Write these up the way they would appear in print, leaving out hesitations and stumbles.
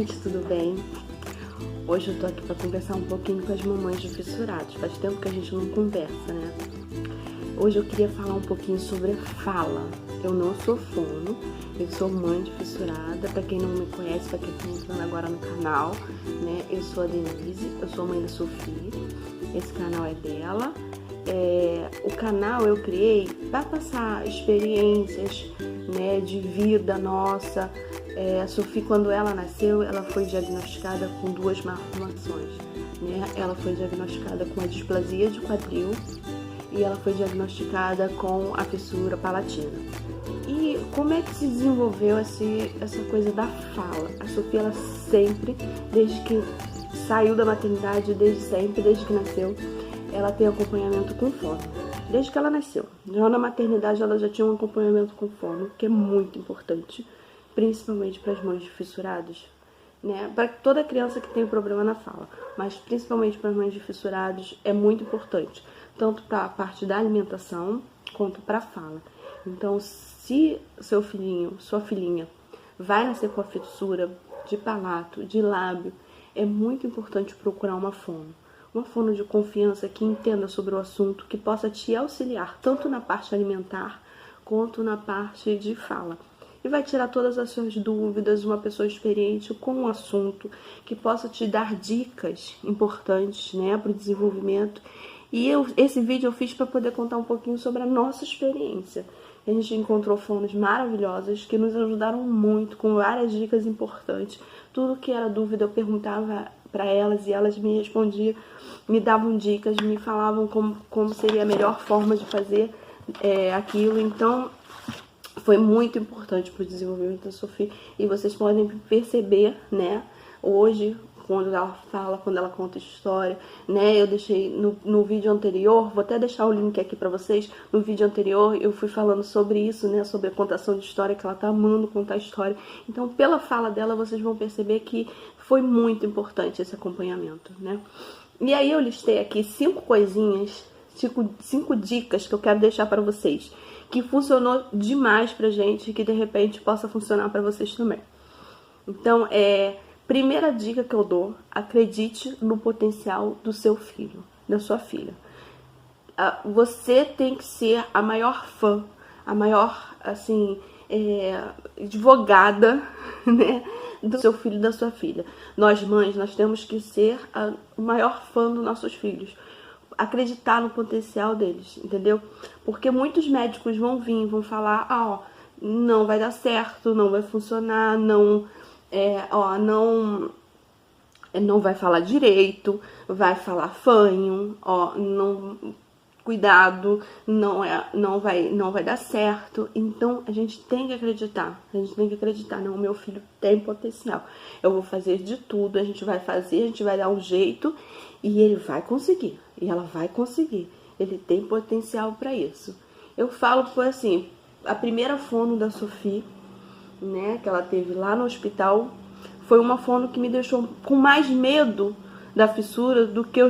gente, tudo bem? Hoje eu tô aqui pra conversar um pouquinho com as mamães de fissurados. Faz tempo que a gente não conversa, né? Hoje eu queria falar um pouquinho sobre a fala. Eu não sou fono, eu sou mãe de fissurada. Pra quem não me conhece, pra quem tá entrando agora no canal, né? Eu sou a Denise, eu sou mãe da Sofia. Esse canal é dela. O canal eu criei para passar experiências, né, de vida nossa. A Sofia, quando ela nasceu, ela foi diagnosticada com 2 malformações, né? Ela foi diagnosticada com a displasia de quadril e ela foi diagnosticada com a fissura palatina. E como é que se desenvolveu essa coisa da fala? A Sofia, ela sempre, desde que saiu da maternidade, desde que nasceu, ela tem acompanhamento com fono. Desde que ela nasceu. Já na maternidade ela já tinha um acompanhamento com fono, que é muito importante, principalmente para as mães de fissurados, né? Para toda criança que tem problema na fala, mas principalmente para as mães de fissurados é muito importante, tanto para a parte da alimentação quanto para a fala. Então, se seu filhinho, sua filhinha vai nascer com a fissura de palato, de lábio, é muito importante procurar uma fono de confiança que entenda sobre o assunto, que possa te auxiliar tanto na parte alimentar quanto na parte de fala. E vai tirar todas as suas dúvidas, uma pessoa experiente com o assunto, que possa te dar dicas importantes, né, para o desenvolvimento. E esse vídeo eu fiz para poder contar um pouquinho sobre a nossa experiência. A gente encontrou fonos maravilhosas que nos ajudaram muito, com várias dicas importantes. Tudo que era dúvida eu perguntava para elas e elas me respondiam, me davam dicas, me falavam como seria a melhor forma de fazer aquilo. Então, foi muito importante para o desenvolvimento da Sofia. E vocês podem perceber, né, hoje, quando ela fala, quando ela conta história, né, eu deixei no vídeo anterior, vou até deixar o link aqui para vocês, no vídeo anterior eu fui falando sobre isso, né, sobre a contação de história, que ela tá amando contar história. Então, pela fala dela, vocês vão perceber que foi muito importante esse acompanhamento, né. E aí eu listei aqui 5 coisinhas, 5 dicas que eu quero deixar para vocês, que funcionou demais pra gente e que de repente possa funcionar para vocês também. Então, primeira dica que eu dou: acredite no potencial do seu filho, da sua filha. Você tem que ser a maior fã, a maior, assim, advogada, né, do seu filho e da sua filha. Nós mães, nós temos que ser o maior fã dos nossos filhos. Acreditar no potencial deles, entendeu? Porque muitos médicos vão vir, vão falar, não vai dar certo, não vai funcionar, não vai falar direito, vai falar fanho, não, cuidado, não vai dar certo. Então a gente tem que acreditar, não, meu filho tem potencial, eu vou fazer de tudo, a gente vai fazer, a gente vai dar um jeito e ele vai conseguir, e ela vai conseguir, ele tem potencial para isso. Eu falo, foi assim, a primeira fono da Sofia, né, que ela teve lá no hospital, foi uma fono que me deixou com mais medo da fissura do que eu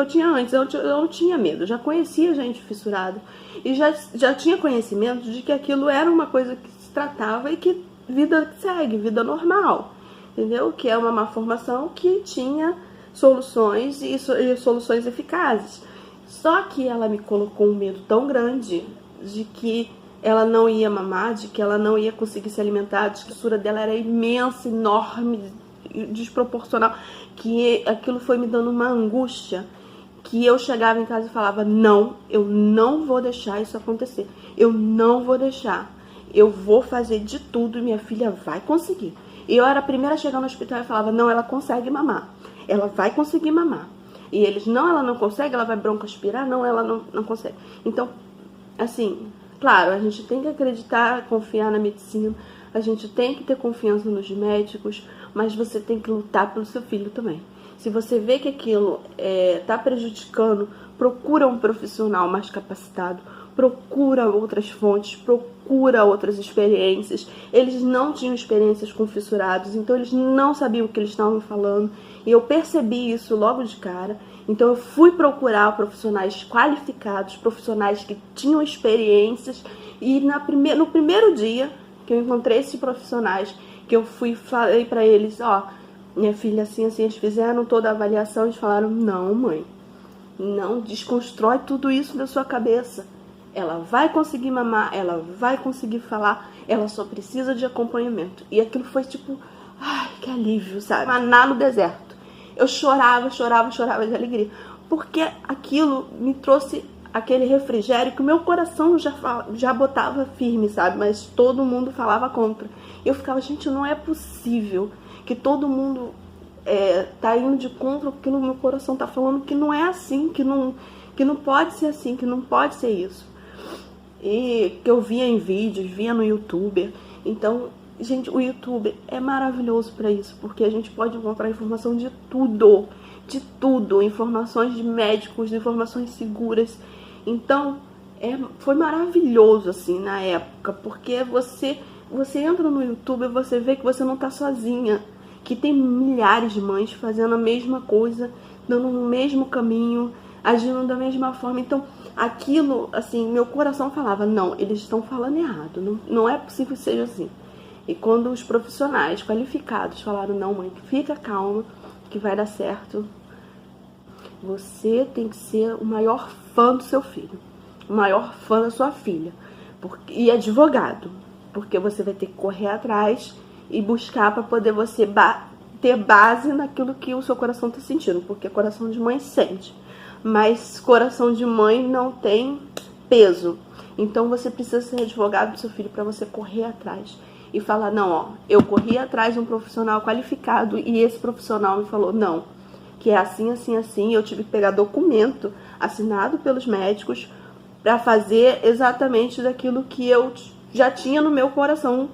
tinha antes. Eu não tinha medo, eu já conhecia gente fissurada e já tinha conhecimento de que aquilo era uma coisa que se tratava e que vida segue, vida normal, entendeu? Que é uma malformação que tinha soluções e soluções eficazes. Só que ela me colocou um medo tão grande de que ela não ia mamar, de que ela não ia conseguir se alimentar, de que a fissura dela era imensa, enorme, desproporcional, que aquilo foi me dando uma angústia, que eu chegava em casa e falava, não, eu não vou deixar isso acontecer, eu não vou deixar, eu vou fazer de tudo e minha filha vai conseguir. E eu era a primeira a chegar no hospital e falava, não, ela consegue mamar, ela vai conseguir mamar. E eles, não, ela não consegue, ela vai broncoaspirar, não, ela não consegue. Então, assim, claro, a gente tem que acreditar, confiar na medicina, a gente tem que ter confiança nos médicos, mas você tem que lutar pelo seu filho também. Se você vê que aquilo está prejudicando, procura um profissional mais capacitado, procura outras fontes, procura outras experiências. Eles não tinham experiências com fissurados, então eles não sabiam o que eles estavam falando. E eu percebi isso logo de cara. Então eu fui procurar profissionais qualificados, profissionais que tinham experiências. E no primeiro dia que eu encontrei esses profissionais, que eu falei pra eles, ó, minha filha, assim, eles fizeram toda a avaliação, eles falaram, não, mãe, não, desconstrói tudo isso da sua cabeça. Ela vai conseguir mamar, ela vai conseguir falar, ela só precisa de acompanhamento. E aquilo foi tipo, ai, que alívio, sabe? Maná no deserto. Eu chorava de alegria. Porque aquilo me trouxe aquele refrigério que o meu coração já botava firme, sabe? Mas todo mundo falava contra. Eu ficava, gente, não é possível que todo mundo tá indo de contra aquilo que o meu coração tá falando, que não é assim, que não pode ser assim, que não pode ser isso. E que eu via em vídeos, via no YouTube. Então, gente, o YouTube é maravilhoso para isso, porque a gente pode encontrar informação de tudo, informações de médicos, informações seguras. Então, foi maravilhoso, assim, na época, porque você entra no YouTube e você vê que você não tá sozinha, que tem milhares de mães fazendo a mesma coisa, dando no mesmo caminho, agindo da mesma forma. Então, aquilo, assim, meu coração falava, não, eles estão falando errado, não é possível que seja assim. E quando os profissionais qualificados falaram, não, mãe, fica calma, que vai dar certo, você tem que ser o maior fã do seu filho, o maior fã da sua filha, e advogado, porque você vai ter que correr atrás e buscar para poder você ter base naquilo que o seu coração está sentindo, porque coração de mãe sente, mas coração de mãe não tem peso. Então você precisa ser advogado do seu filho para você correr atrás e falar, não, ó, eu corri atrás de um profissional qualificado e esse profissional me falou, não, que é assim, assim, assim, eu tive que pegar documento assinado pelos médicos para fazer exatamente daquilo que eu já tinha no meu coração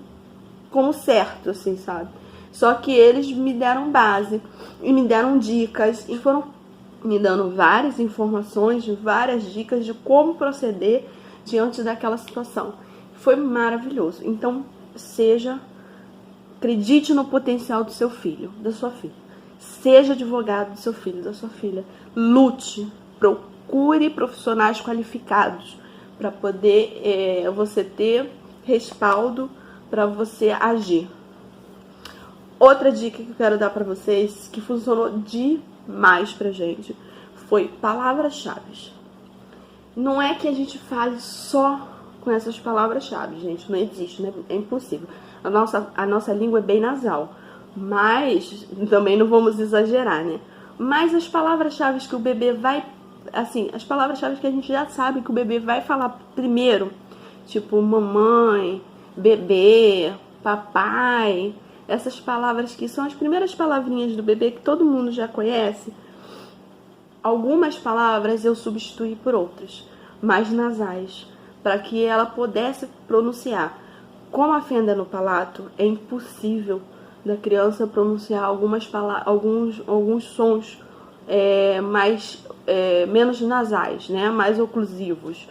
como certo, assim, sabe? Só que eles me deram base e me deram dicas e foram me dando várias informações, várias dicas de como proceder diante daquela situação. Foi maravilhoso. Então, acredite no potencial do seu filho, da sua filha. Seja advogado do seu filho, da sua filha. Lute, procure profissionais qualificados para poder você ter respaldo para você agir. Outra dica que eu quero dar para vocês, que funcionou demais pra gente, foi palavras-chave. Não é que a gente fale só com essas palavras-chave, gente, não existe, né? É impossível. A nossa língua é bem nasal, mas também não vamos exagerar, né? Mas as palavras-chave que o bebê vai, assim, as palavras-chave que a gente já sabe que o bebê vai falar primeiro, tipo mamãe, bebê, papai, essas palavras que são as primeiras palavrinhas do bebê que todo mundo já conhece. Algumas palavras eu substituí por outras, mais nasais, para que ela pudesse pronunciar. Como a fenda no palato, é impossível da criança pronunciar alguns sons menos nasais, né? Mais oclusivos,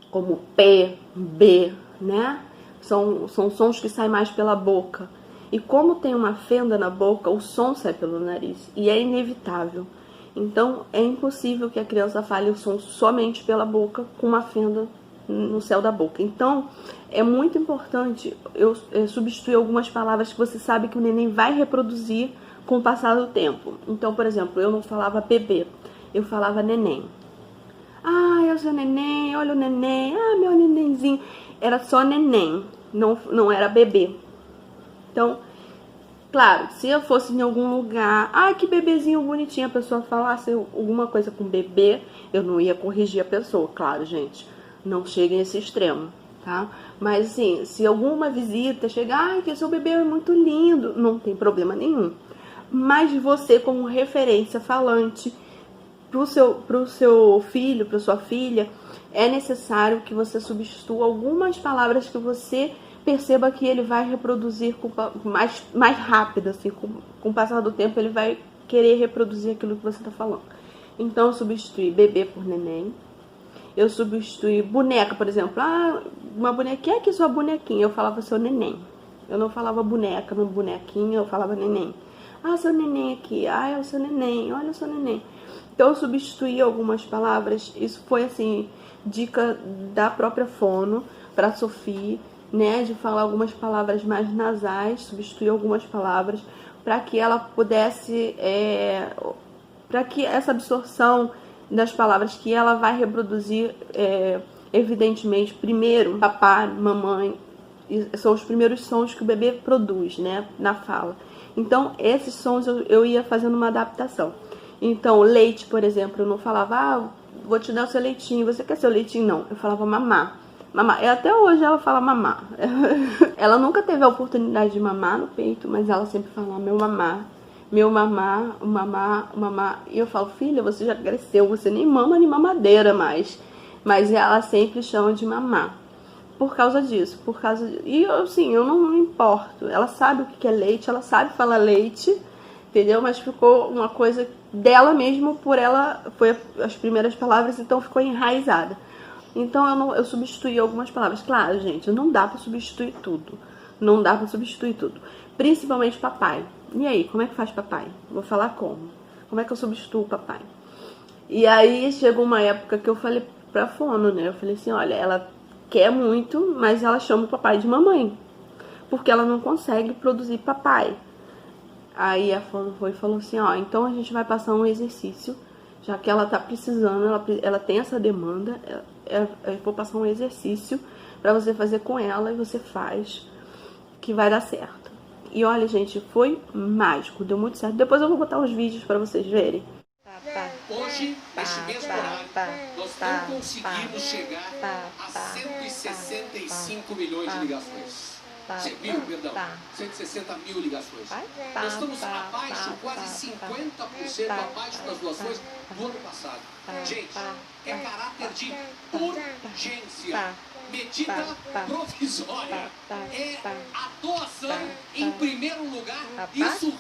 como P, B, né? São sons que saem mais pela boca. E como tem uma fenda na boca, o som sai pelo nariz. E é inevitável. Então, é impossível que a criança fale o som somente pela boca, com uma fenda no céu da boca. Então, é muito importante eu substituir algumas palavras que você sabe que o neném vai reproduzir com o passar do tempo. Então, por exemplo, eu não falava bebê, eu falava neném. Ah, é o seu neném, olha o neném, ah, meu nenenzinho. Era só neném, não era bebê. Então, claro, se eu fosse em algum lugar, ah, que bebezinho bonitinho, a pessoa falasse alguma coisa com bebê, eu não ia corrigir a pessoa, claro, gente, não cheguem a esse extremo, tá? Mas assim, se alguma visita chegar, ah, que seu bebê é muito lindo, não tem problema nenhum. Mas você, como referência falante pro seu filho, pra sua filha, é necessário que você substitua algumas palavras que você perceba que ele vai reproduzir mais rápido, assim, com o passar do tempo ele vai querer reproduzir aquilo que você está falando. Então eu substituí bebê por neném, eu substituí boneca, por exemplo, ah, uma bonequinha, aqui sua bonequinha, eu falava seu neném, eu não falava boneca, no bonequinha, eu falava neném. Ah, seu neném aqui, ah, é o seu neném, olha o seu neném. Então eu substituí algumas palavras, isso foi assim, dica da própria fono para Sofia. né, de falar algumas palavras mais nasais, substituir algumas palavras, para que ela pudesse, para que essa absorção das palavras que ela vai reproduzir, evidentemente, primeiro, papai, mamãe, são os primeiros sons que o bebê produz, né, na fala. Então, esses sons eu ia fazendo uma adaptação. Então, leite, por exemplo, eu não falava, vou te dar o seu leitinho, você quer seu leitinho? Não, eu falava mamar. Mamar. E até hoje ela fala mamar. Ela nunca teve a oportunidade de mamar no peito, mas ela sempre fala meu mamar, meu mamar, mamar, mamar. E eu falo, filha, você já cresceu, você nem mama nem mamadeira mais. Mas ela sempre chama de mamar. Por causa disso, E assim, eu não me importo. Ela sabe o que é leite, ela sabe falar leite, entendeu? Mas ficou uma coisa dela mesmo, por ela, foi as primeiras palavras, então ficou enraizada. Então eu substituí algumas palavras. Claro, gente, não dá pra substituir tudo. Não dá pra substituir tudo. Principalmente papai. E aí, como é que faz papai? Vou falar como? Como é que eu substituo o papai? E aí chegou uma época que eu falei pra Fono, né? Eu falei assim, olha, ela quer muito, mas ela chama o papai de mamãe, porque ela não consegue produzir papai. Aí a Fono foi e falou assim, ó, então a gente vai passar um exercício, já que ela tá precisando, ela tem essa demanda, eu vou passar um exercício pra você fazer com ela, e você faz, que vai dar certo. E olha, gente, foi mágico, deu muito certo. Depois eu vou botar os vídeos pra vocês verem. Hoje, neste mesmo horário, nós não conseguimos chegar a 165 milhões de ligações. 160 mil ligações. Nós estamos abaixo, quase 50% abaixo das doações do ano passado. Gente, é caráter de urgência. Medida provisória. É a doação em primeiro lugar. Isso.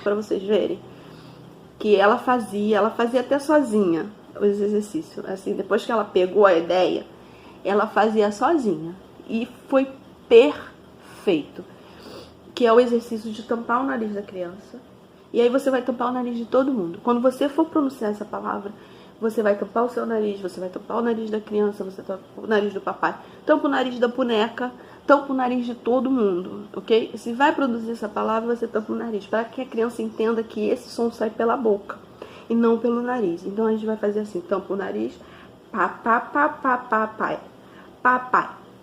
Para vocês verem que ela fazia até sozinha os exercícios, assim, depois que ela pegou a ideia, ela fazia sozinha e foi perfeito, que é o exercício de tampar o nariz da criança, e aí você vai tampar o nariz de todo mundo. Quando você for pronunciar essa palavra, você vai tampar o seu nariz, você vai tampar o nariz da criança, você tampa o nariz do papai, tampa o nariz da boneca, tampa o nariz de todo mundo, ok? Se vai produzir essa palavra, você tampa o nariz, para que a criança entenda que esse som sai pela boca e não pelo nariz. Então a gente vai fazer assim, tampa o nariz, papai,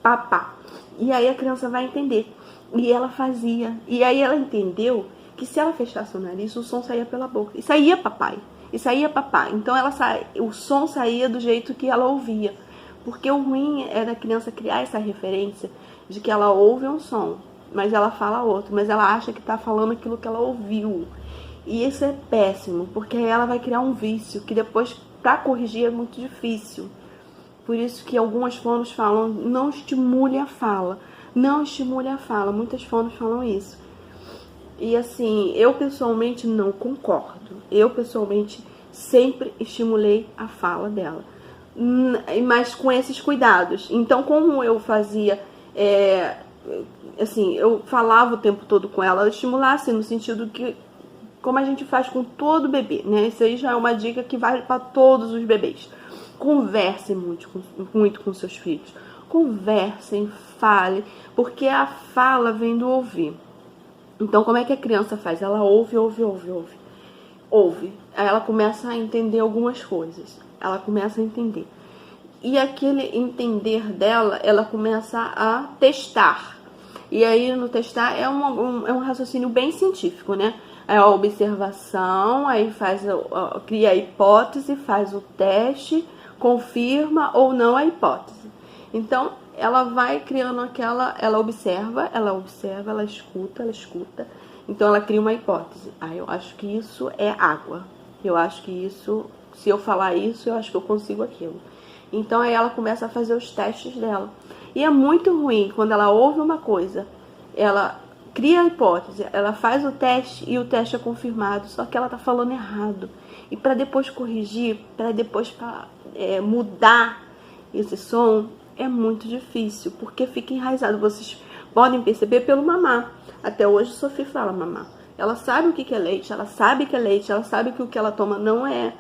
papá. E aí a criança vai entender. E ela fazia. E aí ela entendeu que se ela fechasse o nariz, o som saía pela boca. E saía papai. Então o som saía do jeito que ela ouvia. Porque o ruim é da criança criar essa referência de que ela ouve um som, mas ela fala outro, mas ela acha que tá falando aquilo que ela ouviu. E isso é péssimo, porque aí ela vai criar um vício que depois, para corrigir, é muito difícil. Por isso que algumas fonos falam, não estimule a fala. Não estimule a fala. Muitas fonos falam isso. E assim, eu pessoalmente não concordo. Eu pessoalmente sempre estimulei a fala dela. Mas com esses cuidados. Então, como eu fazia, assim, eu falava o tempo todo com ela, estimulasse no sentido que, como a gente faz com todo bebê, né? Isso aí já é uma dica que vale para todos os bebês. Converse muito com seus filhos. Conversem, fale, porque a fala vem do ouvir. Então, como é que a criança faz? Ela ouve. Aí ela começa a entender algumas coisas. Ela começa a entender. E aquele entender dela, ela começa a testar. E aí, no testar, é um raciocínio bem científico, né? É a observação, aí cria a hipótese, faz o teste, confirma ou não a hipótese. Então, ela vai criando ela observa, ela escuta. Então, ela cria uma hipótese. Eu acho que isso é água. Eu acho que isso, se eu falar isso, eu acho que eu consigo aquilo. Então, aí ela começa a fazer os testes dela. E é muito ruim quando ela ouve uma coisa, ela cria a hipótese, ela faz o teste e o teste é confirmado, só que ela tá falando errado. E para depois corrigir, para depois mudar esse som, é muito difícil, porque fica enraizado. Vocês podem perceber pelo mamar. Até hoje, Sophie fala mamar. Ela sabe o que é leite, ela sabe que é leite, ela sabe que o que ela toma não é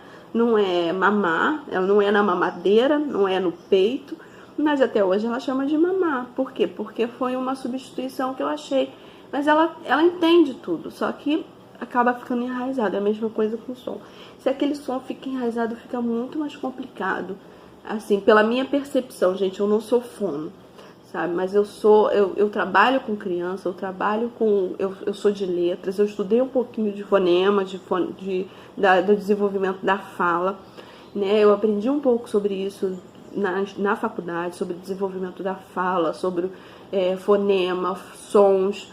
mamar, ela não é na mamadeira, não é no peito, mas até hoje ela chama de mamar. Por quê? Porque foi uma substituição que eu achei. Mas ela entende tudo, só que acaba ficando enraizado. É a mesma coisa com o som. Se aquele som fica enraizado, fica muito mais complicado. Assim, pela minha percepção, gente, eu não sou fono, sabe? Mas eu trabalho com criança, eu sou de letras, eu estudei um pouquinho de fonema, do desenvolvimento da fala, né? Eu aprendi um pouco sobre isso na faculdade, sobre desenvolvimento da fala, sobre fonema, sons.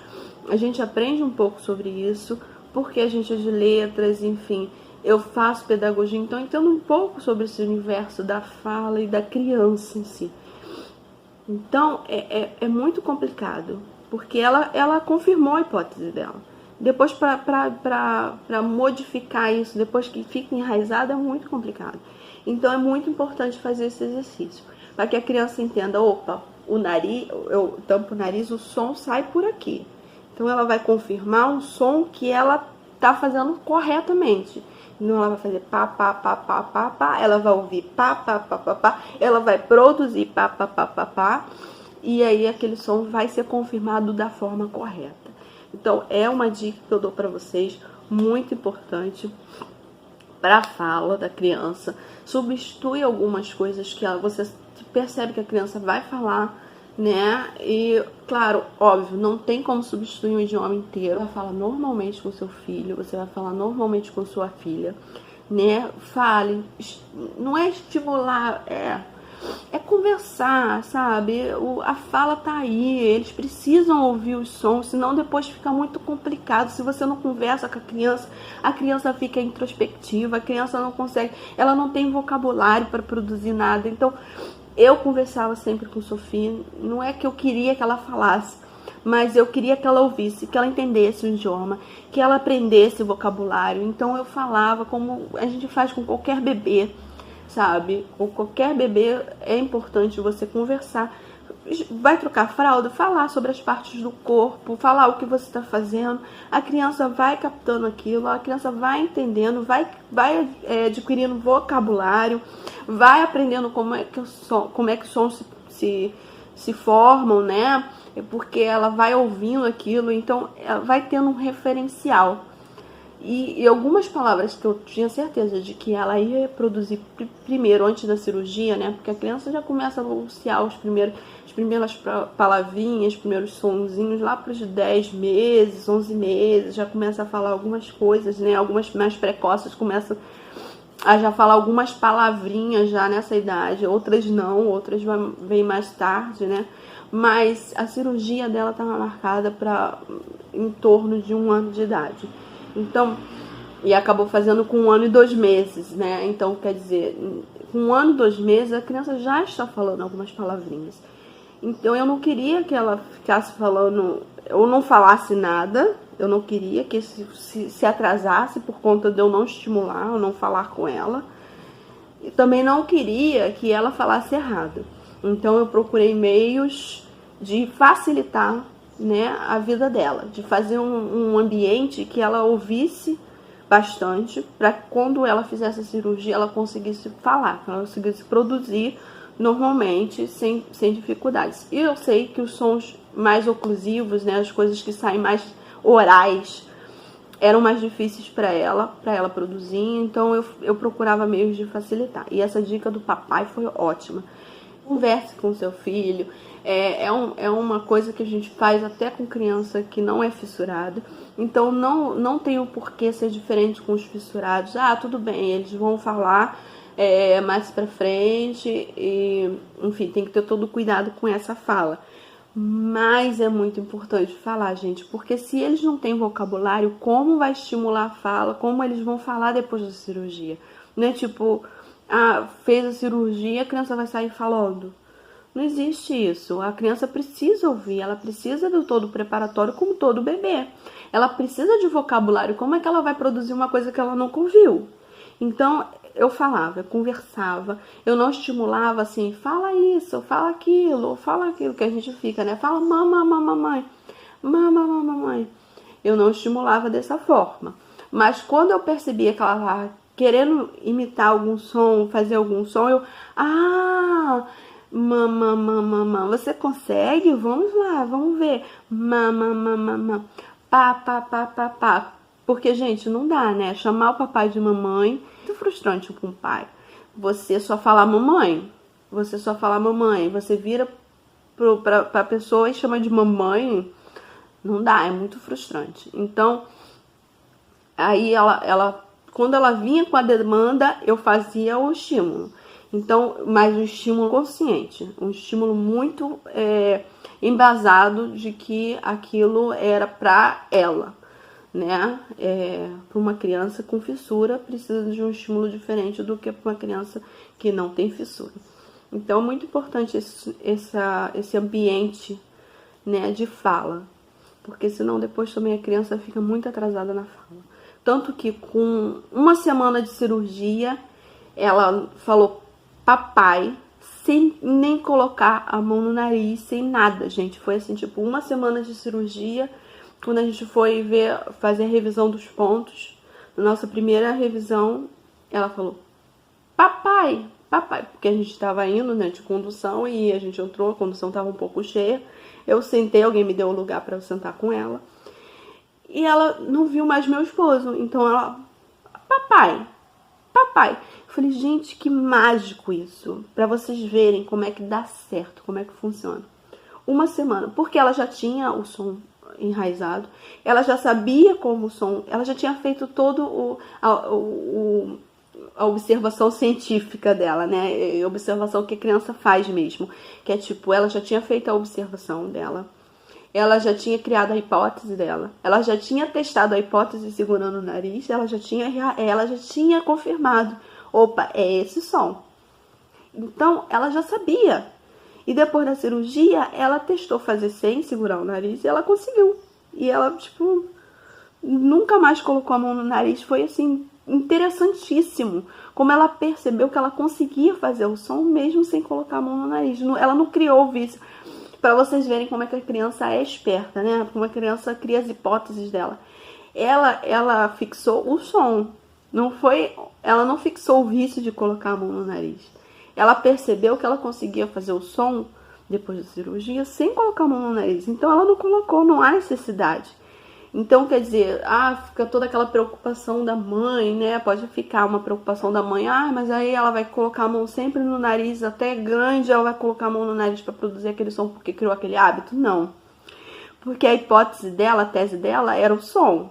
A gente aprende um pouco sobre isso, porque a gente é de letras, enfim. Eu faço pedagogia, então entendo um pouco sobre esse universo da fala e da criança em si. Então, é muito complicado, porque ela confirmou a hipótese dela. Depois, para modificar isso, depois que fica enraizado, é muito complicado. Então, é muito importante fazer esse exercício, para que a criança entenda, opa, o nariz, eu tampo o nariz, o som sai por aqui. Então, ela vai confirmar um som que ela está fazendo corretamente. Não, ela vai fazer pá, pá, pá, pá, pá, pá, ela vai ouvir pá, pá, pá, pá, pá, ela vai produzir pá, pá, pá, pá, pá, e aí aquele som vai ser confirmado da forma correta. Então, é uma dica que eu dou para vocês, muito importante para a fala da criança. Substitui algumas coisas que você percebe que a criança vai falar, né? E, claro, óbvio, não tem como substituir um idioma inteiro. Você vai falar normalmente com seu filho, você vai falar normalmente com sua filha, né? Fale, não é estimular, é conversar, sabe? A fala tá aí, eles precisam ouvir os sons, senão depois fica muito complicado. Se você não conversa com a criança fica introspectiva, a criança não consegue, ela não tem vocabulário para produzir nada. Então, eu conversava sempre com Sophie, não é que eu queria que ela falasse, mas eu queria que ela ouvisse, que ela entendesse o idioma, que ela aprendesse o vocabulário. Então eu falava como a gente faz com qualquer bebê, sabe? Com qualquer bebê é importante você conversar. Vai trocar fralda, falar sobre as partes do corpo, falar o que você está fazendo. A criança vai captando aquilo, a criança vai entendendo, vai adquirindo vocabulário, vai aprendendo como é que os sons se formam, né? Porque ela vai ouvindo aquilo, então ela vai tendo um referencial. E algumas palavras que eu tinha certeza de que ela ia produzir primeiro, antes da cirurgia, né? Porque a criança já começa a balbuciar as primeiras palavrinhas, os primeiros sonzinhos lá para os 10 meses, 11 meses, já começa a falar algumas coisas, né? Algumas mais precoces começam a já falar algumas palavrinhas já nessa idade, outras não, outras vêm mais tarde, né? Mas a cirurgia dela estava marcada para em torno de 1 ano de idade. Então, e acabou fazendo com 1 ano e 2 meses, né? Então, quer dizer, com 1 ano e 2 meses, a criança já está falando algumas palavrinhas. Então, eu não queria que ela ficasse falando, ou não falasse nada. Eu não queria que se atrasasse por conta de eu não estimular, ou não falar com ela. E também não queria que ela falasse errado. Então, eu procurei meios de facilitar, né, a vida dela, de fazer um ambiente que ela ouvisse bastante, para quando ela fizesse a cirurgia ela conseguisse falar, ela conseguisse produzir normalmente, sem dificuldades. E eu sei que os sons mais oclusivos, né, as coisas que saem mais orais, eram mais difíceis para ela produzir, então eu procurava meios de facilitar. E essa dica do papai foi ótima. Converse com seu filho. É uma coisa que a gente faz até com criança que não é fissurada. Então não tem o porquê ser diferente com os fissurados. Ah, tudo bem, eles vão falar mais pra frente. E, enfim, tem que ter todo cuidado com essa fala. Mas é muito importante falar, gente, porque se eles não têm vocabulário, como vai estimular a fala? Como eles vão falar depois da cirurgia? Não é tipo, fez a cirurgia, a criança vai sair falando. Não existe isso. A criança precisa ouvir, ela precisa do todo preparatório, como todo bebê. Ela precisa de vocabulário. Como é que ela vai produzir uma coisa que ela nunca ouviu? Então, eu falava, eu conversava, eu não estimulava assim, fala isso, fala aquilo, que a gente fica, né? Fala mamãe, mamãe. Eu não estimulava dessa forma. Mas quando eu percebia que ela estava querendo imitar algum som, fazer algum som, eu, mamãe, você consegue? Vamos lá, vamos ver. Mamãe, pá. Porque, gente, não dá, né? Chamar o papai de mamãe é muito frustrante com o pai. Você só fala mamãe. Você vira pra pessoa e chama de mamãe. Não dá, é muito frustrante. Então, aí quando ela vinha com a demanda, eu fazia o estímulo. Então, mas um estímulo consciente. Um estímulo muito embasado de que aquilo era pra ela. Né? Para uma criança com fissura precisa de um estímulo diferente do que para uma criança que não tem fissura. Então é muito importante esse ambiente, né, de fala, porque senão depois também a criança fica muito atrasada na fala. Tanto que com uma semana de cirurgia ela falou papai sem nem colocar a mão no nariz, sem nada, gente. Foi assim, tipo, uma semana de cirurgia. Quando a gente foi fazer a revisão dos pontos, na nossa primeira revisão, ela falou, papai, porque a gente estava indo, né, de condução, e a gente entrou, a condução estava um pouco cheia, eu sentei, alguém me deu o lugar para eu sentar com ela, e ela não viu mais meu esposo, então ela, papai, eu falei, gente, que mágico isso, para vocês verem como é que dá certo, como é que funciona. Uma semana, porque ela já tinha o som enraizado, ela já sabia como o som, ela já tinha feito todo a observação científica dela, né, a observação que a criança faz mesmo, que é tipo, ela já tinha feito a observação dela, ela já tinha criado a hipótese dela, ela já tinha testado a hipótese segurando o nariz, ela já tinha confirmado, opa, é esse som. Então, ela já sabia. E depois da cirurgia, ela testou fazer sem segurar o nariz e ela conseguiu. E ela, tipo, nunca mais colocou a mão no nariz. Foi, assim, interessantíssimo. Como ela percebeu que ela conseguia fazer o som mesmo sem colocar a mão no nariz. Ela não criou o vício. Para vocês verem como é que a criança é esperta, né? Como a criança cria as hipóteses dela. Ela fixou o som. Ela não fixou o vício de colocar a mão no nariz. Ela percebeu que ela conseguia fazer o som depois da cirurgia sem colocar a mão no nariz. Então ela não colocou, não há necessidade. Então quer dizer, fica toda aquela preocupação da mãe, né? Pode ficar uma preocupação da mãe, mas aí ela vai colocar a mão sempre no nariz, até grande, ela vai colocar a mão no nariz para produzir aquele som porque criou aquele hábito. Não. Porque a hipótese dela, a tese dela era o som.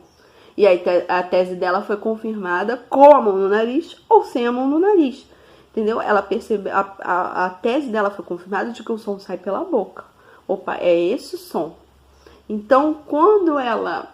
E aí a tese dela foi confirmada com a mão no nariz ou sem a mão no nariz. Entendeu? Ela percebeu, a tese dela foi confirmada de que o som sai pela boca. Opa, é esse o som. Então, quando ela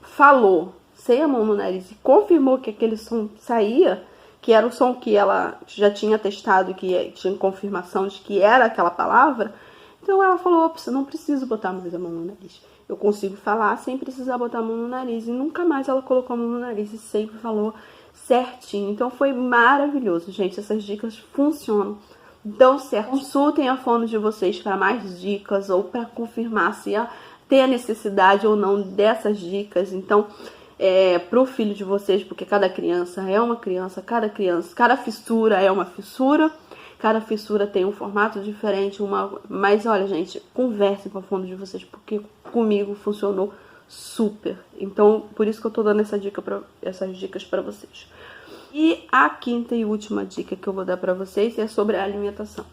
falou sem a mão no nariz e confirmou que aquele som saía, que era o som que ela já tinha testado, que tinha confirmação de que era aquela palavra, então ela falou, opa, não preciso botar mais a mão no nariz. Eu consigo falar sem precisar botar a mão no nariz. E nunca mais ela colocou a mão no nariz e sempre falou certinho. Então foi maravilhoso, gente. Essas dicas funcionam. Dão certo. Consultem a fono de vocês para mais dicas ou para confirmar se tem a necessidade ou não dessas dicas. Então, para o filho de vocês, porque cada criança é uma criança, cada fissura é uma fissura, cada fissura tem um formato diferente. Mas olha, gente, conversem com a fono de vocês, porque comigo funcionou super. Então, por isso que eu tô dando essas dicas para vocês. E a quinta e última dica que eu vou dar para vocês é sobre a alimentação.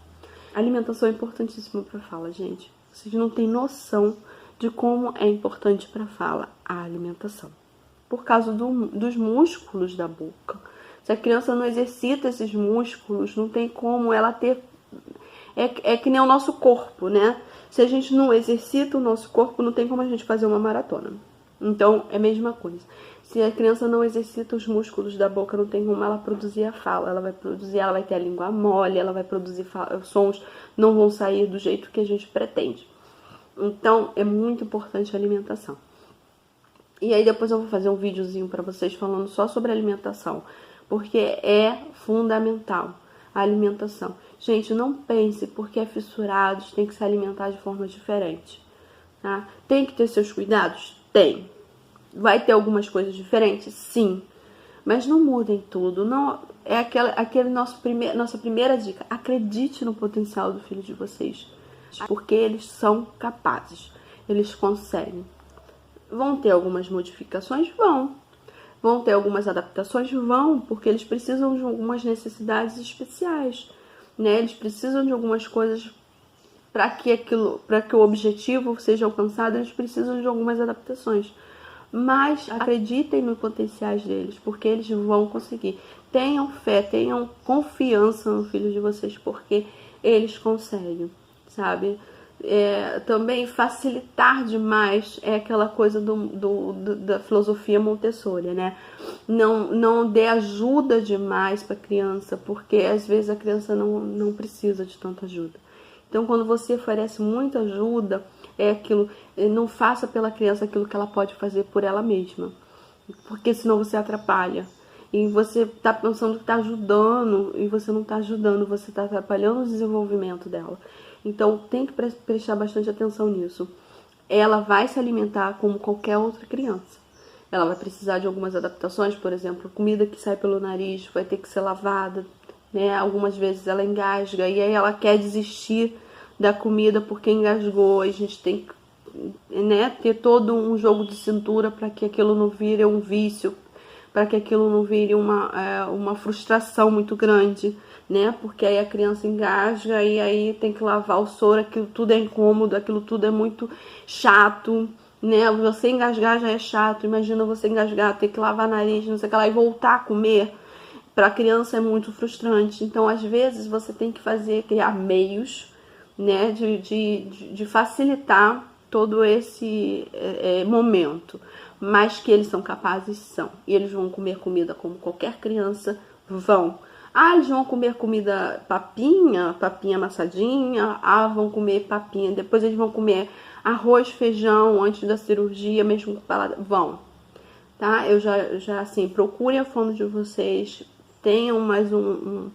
A alimentação é importantíssima para fala, gente. Vocês não têm noção de como é importante para fala a alimentação. Por causa dos músculos da boca. Se a criança não exercita esses músculos, não tem como ela ter... É que nem o nosso corpo, né? Se a gente não exercita o nosso corpo, não tem como a gente fazer uma maratona. Então, é a mesma coisa. Se a criança não exercita os músculos da boca, não tem como ela produzir a fala. Ela vai ter a língua mole, ela vai produzir sons, não vão sair do jeito que a gente pretende. Então, é muito importante a alimentação. E aí, depois eu vou fazer um videozinho pra vocês falando só sobre alimentação. porque é fundamental a alimentação. Gente, não pense porque é fissurados, tem que se alimentar de forma diferente, tá? Tem que ter seus cuidados? Tem. Vai ter algumas coisas diferentes? Sim. Mas não mudem tudo. Não, é aquele nossa primeira dica. Acredite no potencial do filho de vocês, porque eles são capazes. Eles conseguem. Vão ter algumas modificações? Vão. Vão ter algumas adaptações? Vão, porque eles precisam de algumas necessidades especiais, né? Eles precisam de algumas coisas para que o objetivo seja alcançado, eles precisam de algumas adaptações. Mas acreditem nos potenciais deles, porque eles vão conseguir. Tenham fé, tenham confiança no filho de vocês, porque eles conseguem, sabe? Também facilitar demais é aquela coisa da filosofia Montessori, né? Não dê ajuda demais para a criança, porque às vezes a criança não precisa de tanta ajuda. Então, quando você oferece muita ajuda, não faça pela criança aquilo que ela pode fazer por ela mesma, porque senão você atrapalha. E você está pensando que está ajudando, e você não está ajudando, você está atrapalhando o desenvolvimento dela. Então, tem que prestar bastante atenção nisso. Ela vai se alimentar como qualquer outra criança. Ela vai precisar de algumas adaptações, por exemplo, comida que sai pelo nariz vai ter que ser lavada, né? Algumas vezes ela engasga, e aí ela quer desistir da comida porque engasgou. A gente tem que, né, ter todo um jogo de cintura para que aquilo não vire um vício, para que aquilo não vire uma frustração muito grande, né? Porque aí a criança engasga e aí tem que lavar o soro, aquilo tudo é incômodo, aquilo tudo é muito chato, né? Você engasgar já é chato, imagina você engasgar, ter que lavar nariz, não sei o que lá, e voltar a comer. Para a criança é muito frustrante. Então, às vezes, você tem que criar meios, né, de facilitar todo esse momento, mas que eles são capazes, são. E eles vão comer comida como qualquer criança, vão. Eles vão comer comida papinha amassadinha, vão comer papinha, depois eles vão comer arroz, feijão antes da cirurgia, mesmo com paladar, vão. Tá? Eu já assim, procurem a fono de vocês, tenham mais um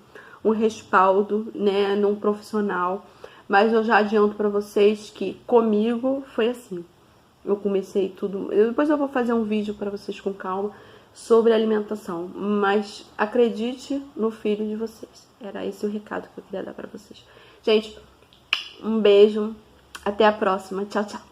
respaldo, né, num profissional. Mas eu já adianto para vocês que comigo foi assim. Eu comecei tudo. Depois eu vou fazer um vídeo para vocês com calma sobre alimentação. Mas acredite no filho de vocês. Era esse o recado que eu queria dar para vocês. Gente, um beijo. Até a próxima. Tchau, tchau.